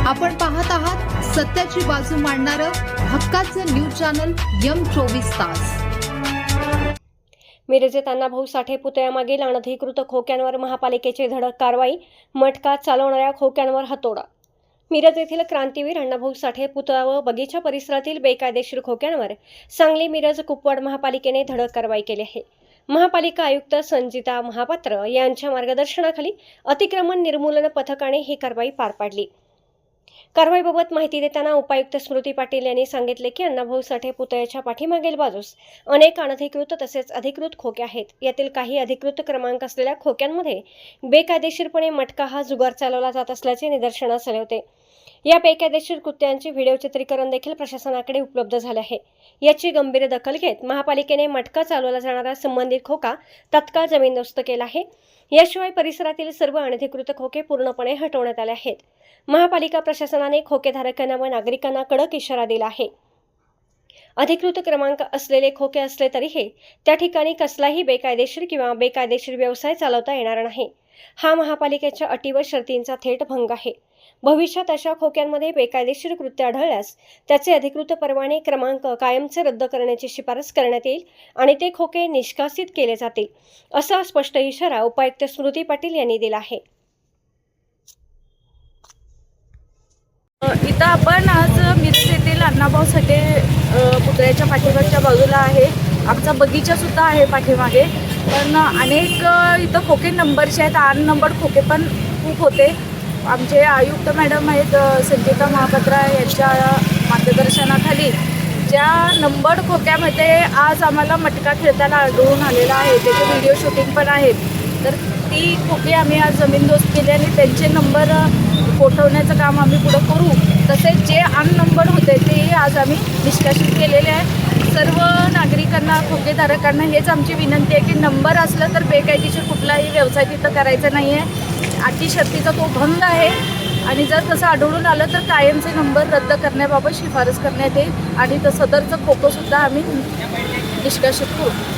आपण पाहत आहात सत्याची बाजू मांडणारं हक्काचं न्यूज चॅनल M24 तास। मिरजेत अण्णाभाऊ साठे पुतळ्यामागील अनधिकृत खोक्यांवर महापालिकेची धडक कारवाई, मटका चालवणाऱ्या खोक्यांवर हातोडा। मिरज येथील क्रांतीवीर अण्णाभाऊ साठे पुतळा व बगीचा परिसरातील बेकायदेशीर खोक्यांवर सांगली मिरज कुपवाड महापालिकेने धडक कारवाई केली आहे। महापालिका आयुक्त संजिता महापात्र यांच्या मार्गदर्शनाखाली अतिक्रमण निर्मूलन पथकाने ही कारवाई पार पाडली। कारवाईबाबत माहिती देताना उपायुक्त स्मृती पाटील यांनी सांगितले की अण्णाभाऊ साठे पुतळ्याच्या पाठीमागील बाजूस अनेक अनधिकृत तसेच अधिकृत खोके आहेत। यातील काही अधिकृत क्रमांक असलेल्या खोक्यांमध्ये बेकायदेशीरपणे मटका हा जुगार चालवला जात असल्याचे निदर्शनास आले होते। या बेकायदेशीर कृत्यांचे व्हिडिओ चित्रीकरण देखील प्रशासनाकडे उपलब्ध झाले आहे। याची गंभीर दखल घेत महापालिकेने मटका चालवला जाणारा संबंधित खोका तत्काळ जमीनदोस्त केला आहे। याशिवाय परिसरातील सर्व अनधिकृत खोके पूर्णपणे हटवण्यात आले आहेत। महापालिका प्रशासनाने खोकेधारकांना व नागरिकांना कडक इशारा दिला आहे। अधिकृत क्रमांक असलेले खोके असले तरीही त्या ठिकाणी कसलाही बेकायदेशीर किंवा बेकायदेशीर व्यवसाय चालवता येणार नाही। हा महापालिकेच्या अटी व शर्तींचा थेट भंग आहे। भविष्यात अशा खोक्यांमध्ये बेकायदेशीर कृत्य आढळल्यास त्याचे अधिकृत परवाने क्रमांक कायमचे रद्द करण्याची शिफारस करण्यात येईल आणि ते खोके निष्कासित केले जातील, असा स्पष्ट इशारा उपायुक्त स्मृती पाटील यांनी दिला आहे। इथं आपण आज मिरज येथील अण्णाभाऊ साठे पुतळ्याच्या पाठीमागच्या बाजूला आहे। आमचा बगीचा सुद्धा आहे पाठीमागे, पण अनेक इथं खोके नंबरचे आहेत, अननंबर्ड खोके पण खूप होते। आमचे आयुक्त मॅडम आहेत संजिता महापात्र यांच्या मार्गदर्शनाखाली ज्या नंबर्ड खोक्यामध्ये आज आम्हाला मटका खेळताना आढळून आलेला आहे, त्याचे व्हिडिओ शूटिंग पण आहेत। तर ती खोके आम्ही आज जमीनदोस्त केले आणि त्यांचे नंबर पोठवण्याचं काम आम्ही पुढं करू। तसेच जे अननंबर्ड होते तेही आज आम्ही निष्कासित केलेले आहे। सर्व नागरिकांना, खोकेधारकांना हेच आमची विनंती आहे की नंबर असलं तर बेकायदेशीर कुठलाही व्यवसाय तिथं करायचा नाही आहे। अटी शर्तीचा तो भंग आहे आणि जर तसं आढळून आलं तर कायमचे नंबर रद्द करण्याबाबत शिफारस करण्यात येईल आणि सदरचं खोकंसुद्धा आम्ही निष्कासित करू।